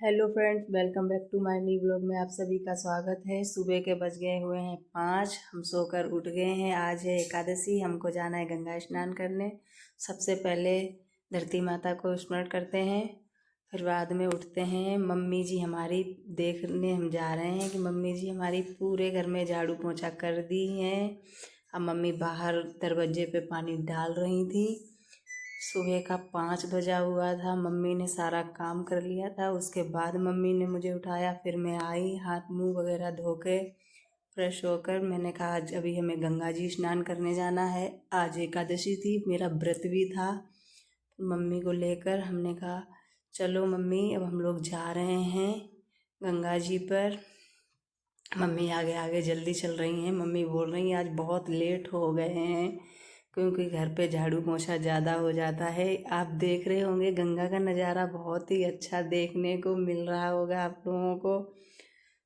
Hello friends, welcome back to my new blog में आप सभी का स्वागत है। सुबह के बज गए हुए हैं 5। हम सोकर उठ गए हैं। आज है एकादशी, हमको जाना है गंगा स्नान करने। सबसे पहले धरती माता को स्मरण करते हैं, फिर बाद में उठते हैं। मम्मी जी हमारी देखने हम जा रहे हैं कि मम्मी जी हमारी पूरे घर में झाड़ू पोछा कर दी हैं। अब मम्मी बाहर दरवाजे पे पानी डाल रही थी। सुबह का 5 बजा हुआ था। मम्मी ने सारा काम कर लिया था। उसके बाद मम्मी ने मुझे उठाया, फिर मैं आई हाथ मुंह वगैरह धो के फ्रेश होकर मैंने कहा आज अभी हमें गंगा जी स्नान करने जाना है। आज एकादशी थी, मेरा व्रत भी था। मम्मी को लेकर हमने कहा चलो मम्मी अब हम लोग जा रहे हैं गंगा जी पर। मम्मी आगे आगे जल्दी चल रही हैं। मम्मी बोल रही हैं आज बहुत लेट हो गए हैं क्योंकि घर पे झाड़ू पोछा ज़्यादा हो जाता है। आप देख रहे होंगे गंगा का नज़ारा बहुत ही अच्छा देखने को मिल रहा होगा आप लोगों को।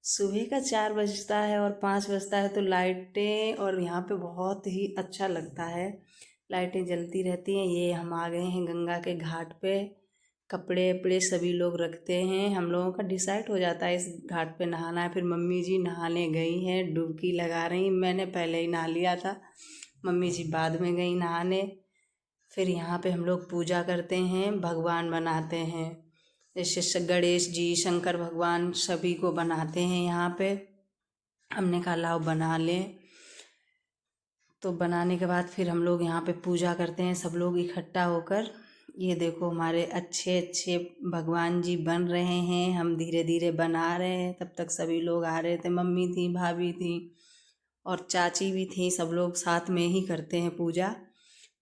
सुबह का 4 बजता है और 5 बजता है तो लाइटें और यहाँ पे बहुत ही अच्छा लगता है। लाइटें जलती रहती हैं। ये हम आ गए हैं गंगा के घाट पे। कपड़े वपड़े सभी लोग रखते हैं। हम लोगों का डिसाइड हो जाता है इस घाट पे नहाना है। फिर मम्मी जी नहाने गई हैं, डुबकी लगा रही। मैंने पहले ही नहा लिया था, मम्मी जी बाद में गई नहाने। फिर यहाँ पे हम लोग पूजा करते हैं, भगवान बनाते हैं। जैसे गणेश जी, शंकर भगवान सभी को बनाते हैं यहाँ पे। हमने कहा लाओ बना लें। तो बनाने के बाद फिर हम लोग यहाँ पे पूजा करते हैं सब लोग इकट्ठा होकर। ये देखो हमारे अच्छे अच्छे भगवान जी बन रहे हैं। हम धीरे धीरे बना रहे हैं। तब तक सभी लोग आ रहे थे। मम्मी थी, भाभी थी और चाची भी थी। सब लोग साथ में ही करते हैं पूजा।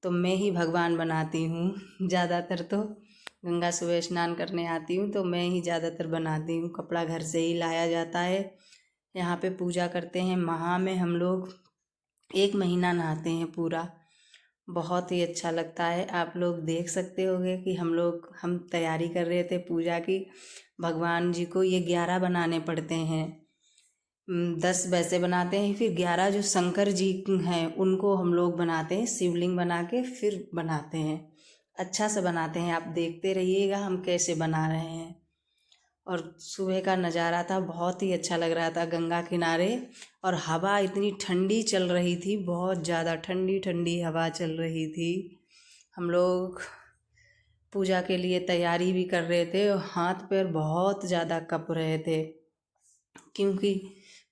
तो मैं ही भगवान बनाती हूँ ज़्यादातर। तो गंगा सुबह स्नान करने आती हूँ तो मैं ही ज़्यादातर बनाती हूँ। कपड़ा घर से ही लाया जाता है। यहाँ पे पूजा करते हैं। माह में हम लोग 1 महीना नहाते हैं पूरा। बहुत ही अच्छा लगता है। आप लोग देख सकते होंगे कि हम तैयारी कर रहे थे पूजा की। भगवान जी को ये 11 बनाने पड़ते हैं। 10 वैसे बनाते हैं, फिर 11 जो शंकर जी हैं उनको हम लोग बनाते हैं। शिवलिंग बना के फिर बनाते हैं। अच्छा से बनाते हैं। आप देखते रहिएगा हम कैसे बना रहे हैं। और सुबह का नज़ारा था, बहुत ही अच्छा लग रहा था गंगा किनारे। और हवा इतनी ठंडी चल रही थी, बहुत ज़्यादा ठंडी ठंडी हवा चल रही थी। हम लोग पूजा के लिए तैयारी भी कर रहे थे और हाथ पैर बहुत ज़्यादा कँप रहे थे क्योंकि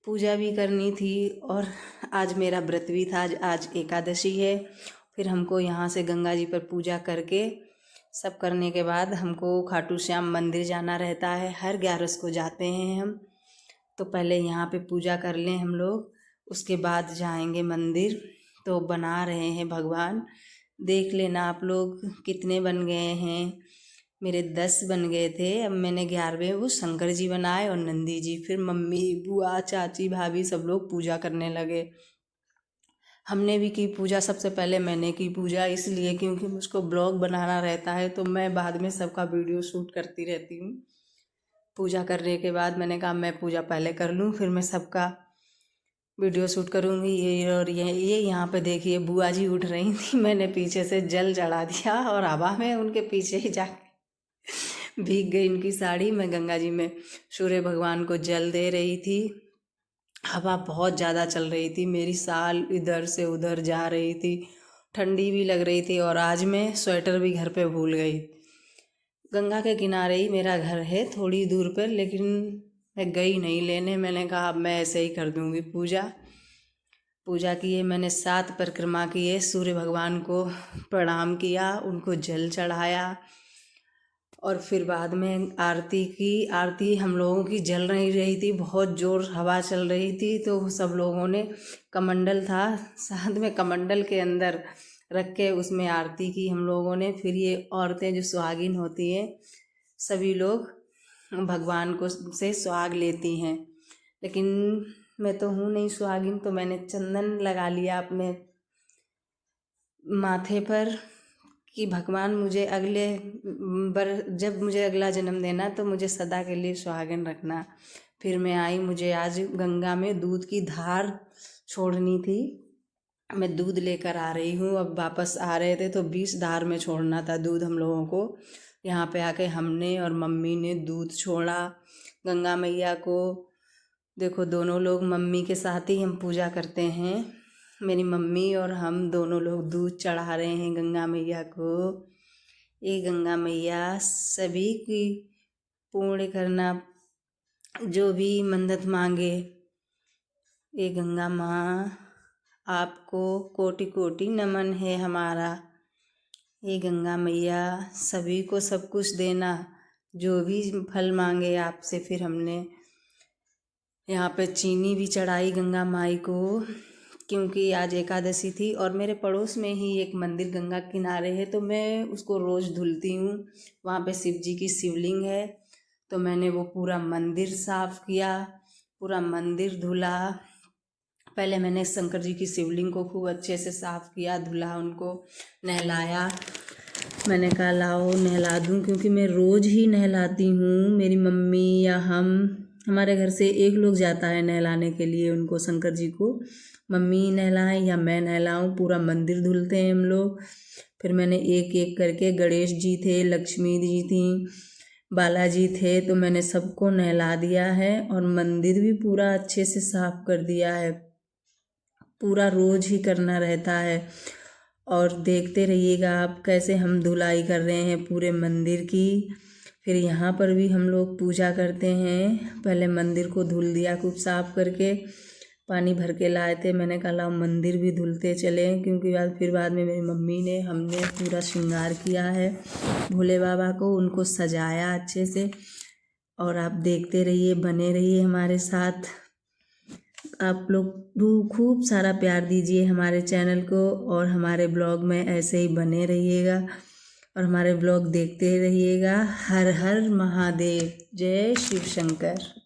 पूजा भी करनी थी और आज मेरा व्रत भी था। आज एकादशी है। फिर हमको यहाँ से गंगा जी पर पूजा करके सब करने के बाद हमको खाटू श्याम मंदिर जाना रहता है। हर 11 को जाते हैं हम। तो पहले यहाँ पे पूजा कर लें हम लोग, उसके बाद जाएंगे मंदिर। तो बना रहे हैं भगवान। देख लेना आप लोग कितने बन गए हैं। मेरे 10 बन गए थे। अब मैंने 11वें वो शंकर जी बनाए और नंदी जी। फिर मम्मी, बुआ, चाची, भाभी सब लोग पूजा करने लगे। हमने भी की पूजा। सबसे पहले मैंने की पूजा इसलिए क्योंकि मुझको ब्लॉग बनाना रहता है तो मैं बाद में सबका वीडियो शूट करती रहती हूँ। पूजा करने के बाद मैंने कहा मैं पूजा पहले कर लूँ, फिर मैं सबका वीडियो शूट करूँगी। ये यहाँ पे देखिए बुआ जी उठ रही थी। मैंने पीछे से जल चढ़ा दिया और हवा में उनके पीछे ही जाके भीग गई उनकी साड़ी। मैं गंगा जी में सूर्य भगवान को जल दे रही थी। हवा बहुत ज़्यादा चल रही थी, मेरी साल इधर से उधर जा रही थी। ठंडी भी लग रही थी और आज मैं स्वेटर भी घर पे भूल गई। गंगा के किनारे ही मेरा घर है, थोड़ी दूर पर, लेकिन मैं गई नहीं लेने। मैंने कहा अब मैं ऐसे ही कर दूँगी पूजा। पूजा किए मैंने, 7 परिक्रमा किए, सूर्य भगवान को प्रणाम किया, उनको जल चढ़ाया और फिर बाद में आरती की। आरती हम लोगों की जल नहीं रही थी, बहुत ज़ोर हवा चल रही थी। तो सब लोगों ने, कमंडल था साथ में, कमंडल के अंदर रख के उसमें आरती की हम लोगों ने। फिर ये औरतें जो सुहागिन होती हैं सभी लोग भगवान को से सुहाग लेती हैं। लेकिन मैं तो हूँ नहीं सुहागिन, तो मैंने चंदन लगा लिया अपने माथे पर कि भगवान मुझे अगले जब मुझे अगला जन्म देना तो मुझे सदा के लिए सुहागिन रखना। फिर मैं आई, मुझे आज गंगा में दूध की धार छोड़नी थी। मैं दूध लेकर आ रही हूँ। अब वापस आ रहे थे तो 20 धार में छोड़ना था दूध हम लोगों को। यहाँ पे आके हमने और मम्मी ने दूध छोड़ा गंगा मैया को। देखो दोनों लोग मम्मी के साथ ही हम पूजा करते हैं। मेरी मम्मी और हम दोनों लोग दूध चढ़ा रहे हैं गंगा मैया को। ये गंगा मैया सभी की पूर्ण करना, जो भी मन्नत मांगे। ये गंगा माँ आपको कोटि कोटि नमन है हमारा। ये गंगा मैया सभी को सब कुछ देना, जो भी फल मांगे आपसे। फिर हमने यहाँ पे चीनी भी चढ़ाई गंगा माई को, क्योंकि आज एकादशी थी और मेरे पड़ोस में ही एक मंदिर गंगा किनारे है, तो मैं उसको रोज़ धुलती हूँ। वहाँ पे शिव जी की शिवलिंग है, तो मैंने वो पूरा मंदिर साफ़ किया, पूरा मंदिर धुला। पहले मैंने शंकर जी की शिवलिंग को खूब अच्छे से साफ़ किया, धुला, उनको नहलाया। मैंने कहा लाओ नहला दूँ, क्योंकि मैं रोज़ ही नहलाती हूँ। मेरी मम्मी या हमारे घर से एक लोग जाता है नहलाने के लिए उनको, शंकर जी को। मम्मी नहलाएं या मैं नहलाऊं, पूरा मंदिर धुलते हैं हम लोग। फिर मैंने एक एक करके, गणेश जी थे, लक्ष्मी जी थी, बालाजी थे, तो मैंने सबको नहला दिया है और मंदिर भी पूरा अच्छे से साफ़ कर दिया है। पूरा रोज़ ही करना रहता है। और देखते रहिएगा आप कैसे हम धुलाई कर रहे हैं पूरे मंदिर की। फिर यहाँ पर भी हम लोग पूजा करते हैं। पहले मंदिर को धुल दिया खूब साफ़ करके, पानी भर के लाए थे। मैंने कहा लाओ मंदिर भी धुलते चलें, क्योंकि बाद में मेरी मम्मी ने, हमने पूरा श्रृंगार किया है भोले बाबा को, उनको सजाया अच्छे से। और आप देखते रहिए, बने रहिए हमारे साथ। आप लोग खूब सारा प्यार दीजिए हमारे चैनल को, और हमारे ब्लॉग में ऐसे ही बने रहिएगा और हमारे ब्लॉग देखते रहिएगा। हर हर महादेव, जय शिव शंकर।